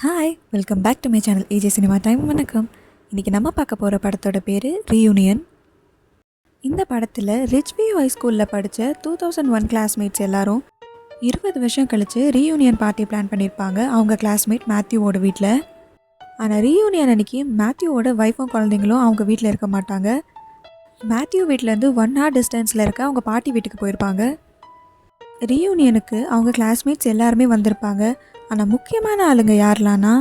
Hi, welcome back to my channel AJ cinema time. வணக்கம். இன்றைக்கி நம்ம பார்க்க போகிற படத்தோட பேர் ரீயூனியன். இந்த படத்தில் ரிச்வியூ ஹை ஸ்கூலில் படித்த 2001 கிளாஸ்மேட்ஸ் எல்லாரும் 20 வருஷம் கழித்து ரீயூனியன் பார்ட்டி பிளான் பண்ணியிருப்பாங்க அவங்க கிளாஸ்மேட் மேத்யூவோட வீட்டில். ஆனால் ரீயூனியன் அன்றைக்கி மேத்யூவோட ஒய்ஃபும் குழந்தைங்களும் அவங்க வீட்டில் இருக்க மாட்டாங்க. மேத்யூ வீட்டிலேருந்து 1 hour டிஸ்டன்ஸில் இருக்க அவங்க பாட்டி வீட்டுக்கு போயிருப்பாங்க. ரீயூனியனுக்கு அவங்க கிளாஸ்மேட்ஸ் எல்லாருமே வந்திருப்பாங்க. ஆனால் முக்கியமான ஆளுங்க யாரெலான்னா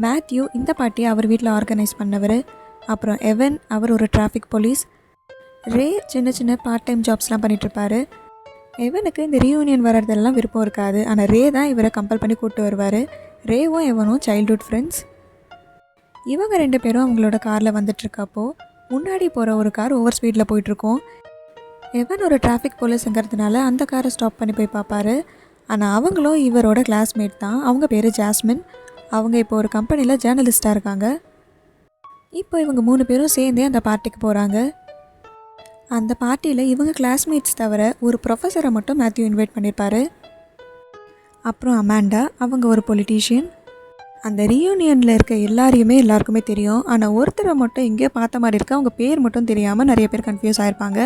மேத்யூ, இந்த பார்ட்டியை அவர் வீட்டில் ஆர்கனைஸ் பண்ணவர். அப்புறம் எவன், அவர் ஒரு டிராஃபிக் போலீஸ். ரே சின்ன சின்ன பார்ட் டைம் ஜாப்ஸ்லாம் பண்ணிகிட்ருப்பார். எவனுக்கு இந்த ரீயூனியன் வர்றதெல்லாம் விருப்பம் இருக்காது. ஆனால் ரே தான் இவரை கம்பல் பண்ணி கூப்பிட்டு வருவார். ரேவும் எவனும் சைல்ட்ஹுட் ஃப்ரெண்ட்ஸ். இவங்க 2 பேரும் அவங்களோட காரில் வந்துட்டுருக்கப்போ முன்னாடி போகிற ஒரு கார் ஓவர் ஸ்பீடில் போயிட்டுருக்கோம். எவன் ஒரு டிராஃபிக் போலீஸுங்கிறதுனால அந்த காரை ஸ்டாப் பண்ணி போய் பார்ப்பாரு. ஆனால் அவங்களும் இவரோட கிளாஸ்மேட் தான். அவங்க பேர் ஜாஸ்மின். அவங்க இப்போ ஒரு கம்பெனியில் ஜேர்னலிஸ்ட்டாக இருக்காங்க. இப்போ இவங்க 3 பேரும் சேர்ந்தே அந்த பார்ட்டிக்கு போகிறாங்க. அந்த பார்ட்டியில் இவங்க கிளாஸ்மேட்ஸ் தவிர ஒரு ப்ரொஃபஸரை மட்டும் மேத்யூ இன்வைட் பண்ணியிருப்பார். அப்புறம் அமாண்டா, அவங்க ஒரு பொலிட்டீஷியன். அந்த ரீயூனியனில் இருக்க எல்லாருக்குமே தெரியும். ஆனால் ஒருத்தரை மட்டும் எங்கேயோ பார்த்த மாதிரி இருக்க, அவங்க பேர் மட்டும் தெரியாமல் நிறைய பேர் கன்ஃபியூஸ் ஆகிருப்பாங்க.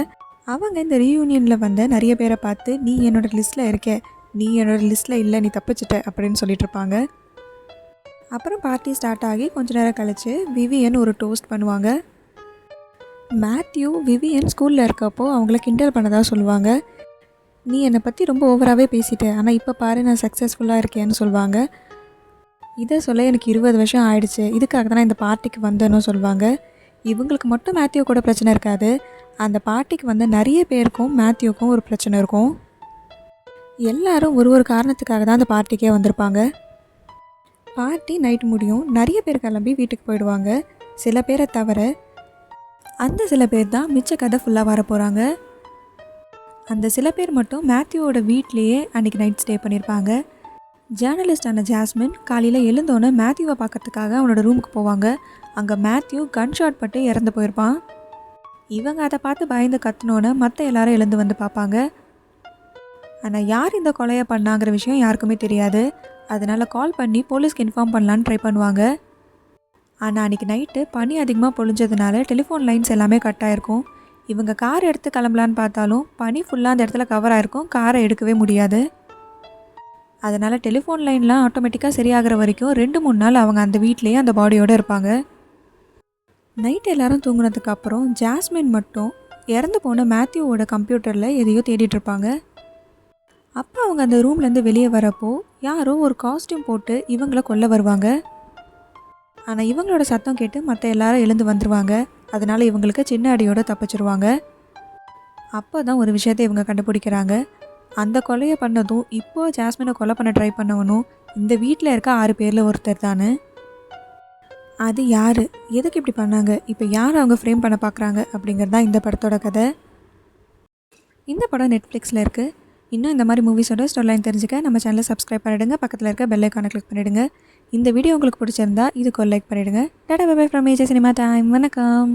அவங்க இந்த ரீயூனியனில் வந்த நிறைய பேரை பார்த்து, நீ என்னோடய லிஸ்ட்டில் இருக்க, நீ என்னோடய லிஸ்ட்டில் இல்லை, நீ தப்பிச்சிட்ட அப்படின்னு சொல்லிகிட்ருப்பாங்க. அப்புறம் பார்ட்டி ஸ்டார்ட் ஆகி கொஞ்ச நேரம் கழித்து விவியன் ஒரு டோஸ்ட் பண்ணுவாங்க. மேத்யூ விவியன் ஸ்கூலில் இருக்கப்போ அவங்கள கிண்டல் பண்ணதாக சொல்லுவாங்க. நீ என்னை பற்றி ரொம்ப ஓவராகவே பேசிட்ட, ஆனால் இப்போ பாரு நான் சக்ஸஸ்ஃபுல்லாக இருக்கேன்னு சொல்லுவாங்க. இதை சொல்ல எனக்கு 20 வருஷம் ஆயிடுச்சு, இதுக்காக தான் நான் இந்த பார்ட்டிக்கு வந்தேன்னு சொல்லுவாங்க. இவங்களுக்கு மட்டும் மேத்யூ கூட பிரச்சனை இருக்காது. அந்த பார்ட்டிக்கு வந்த நிறைய பேருக்கும் மேத்யூக்கும் ஒரு பிரச்சனை இருக்கும். எல்லாரும் ஒரு காரணத்துக்காக தான் அந்த பார்ட்டிக்கே வந்திருப்பாங்க. பார்ட்டி நைட் முடியும். நிறைய பேர் கிளம்பி வீட்டுக்கு போயிடுவாங்க. சில பேரை தவிர அந்த சில பேர் தான் மிச்ச கதை ஃபுல்லாக வர போகிறாங்க. அந்த சில பேர் மட்டும் மேத்யூவோட வீட்லேயே அன்றைக்கி நைட் ஸ்டே பண்ணியிருப்பாங்க. ஜேர்னலிஸ்டான ஜாஸ்மின் காலையில் எழுந்தோன்னே மேத்யூவை பார்க்கறதுக்காக அவனோட ரூமுக்கு போவாங்க. அங்கே மேத்யூ கன் ஷாட் பட்டு இறந்து போயிருப்பான். இவங்க அதை பார்த்து பயந்து கத்துனோன்னு மற்ற எல்லாரும் எழுந்து வந்து பார்ப்பாங்க. ஆனால் யார் இந்த கொலையை பண்ணாங்கிற விஷயம் யாருக்குமே தெரியாது. அதனால் கால் பண்ணி போலீஸ்க்கு இன்ஃபார்ம் பண்ணலான்னு ட்ரை பண்ணுவாங்க. ஆனால் அன்றைக்கி நைட்டு பனி அதிகமாக பொழிஞ்சதுனால டெலிஃபோன் லைன்ஸ் எல்லாமே கட் ஆகிருக்கும். இவங்க கார் எடுத்து கிளம்பலான்னு பார்த்தாலும் பனி ஃபுல்லாக அந்த இடத்துல கவர் ஆகிருக்கும். காரை எடுக்கவே முடியாது. அதனால் டெலிஃபோன் லைன்லாம் ஆட்டோமேட்டிக்காக சரியாகிற வரைக்கும் 2-3 நாள் அவங்க அந்த வீட்லேயே அந்த பாடியோடு இருப்பாங்க. நைட்டு எல்லோரும் தூங்குனதுக்கப்புறம் ஜாஸ்மின் மட்டும் இறந்து போன மேத்யூவோட கம்ப்யூட்டரில் எதையோ தேடிட்டுருப்பாங்க. அப்போ அவங்க அந்த ரூம்லேருந்து வெளியே வரப்போ யாரோ ஒரு காஸ்டியூம் போட்டு இவங்கள கொல்ல வருவாங்க. ஆனால் இவங்களோட சத்தம் கேட்டு மற்ற எல்லாரும் எழுந்து வந்துடுவாங்க. அதனால் இவங்களுக்கு சின்ன அடியோடு தப்பிச்சிருவாங்க. அப்போ தான் ஒரு விஷயத்தை இவங்க கண்டுபிடிக்கிறாங்க. அந்த கொலையை பண்ணதும் இப்போது ஜாஸ்மினை கொலை பண்ண ட்ரை பண்ணவனும் இந்த வீட்டில் இருக்க 6 பேரில் ஒருத்தர் தானே. அது யார், எதுக்கு இப்படி பண்ணாங்க, இப்போ யார் அவங்க ஃப்ரேம் பண்ண பார்க்குறாங்க அப்படிங்கிறது தான் இந்த படத்தோட கதை. இந்த படம் நெட்ஃப்ளிக்ஸில் இருக்குது. இன்னும் இந்த மாதிரி மூவிஸோட ஸ்டோரிலைன் தெரிஞ்சுக்க நம்ம சேனலை சப்ஸ்கிரைப் பண்ணிவிடுங்க. பக்கத்தில் இருக்க பெல் ஐக்கானை கிளிக் பண்ணிவிடுங்க. இந்த வீடியோ உங்களுக்கு பிடிச்சிருந்தா இதுக்கு ஒரு லைக் பண்ணிவிடுங்க. டாடா bye bye from AJ cinema time. வணக்கம்.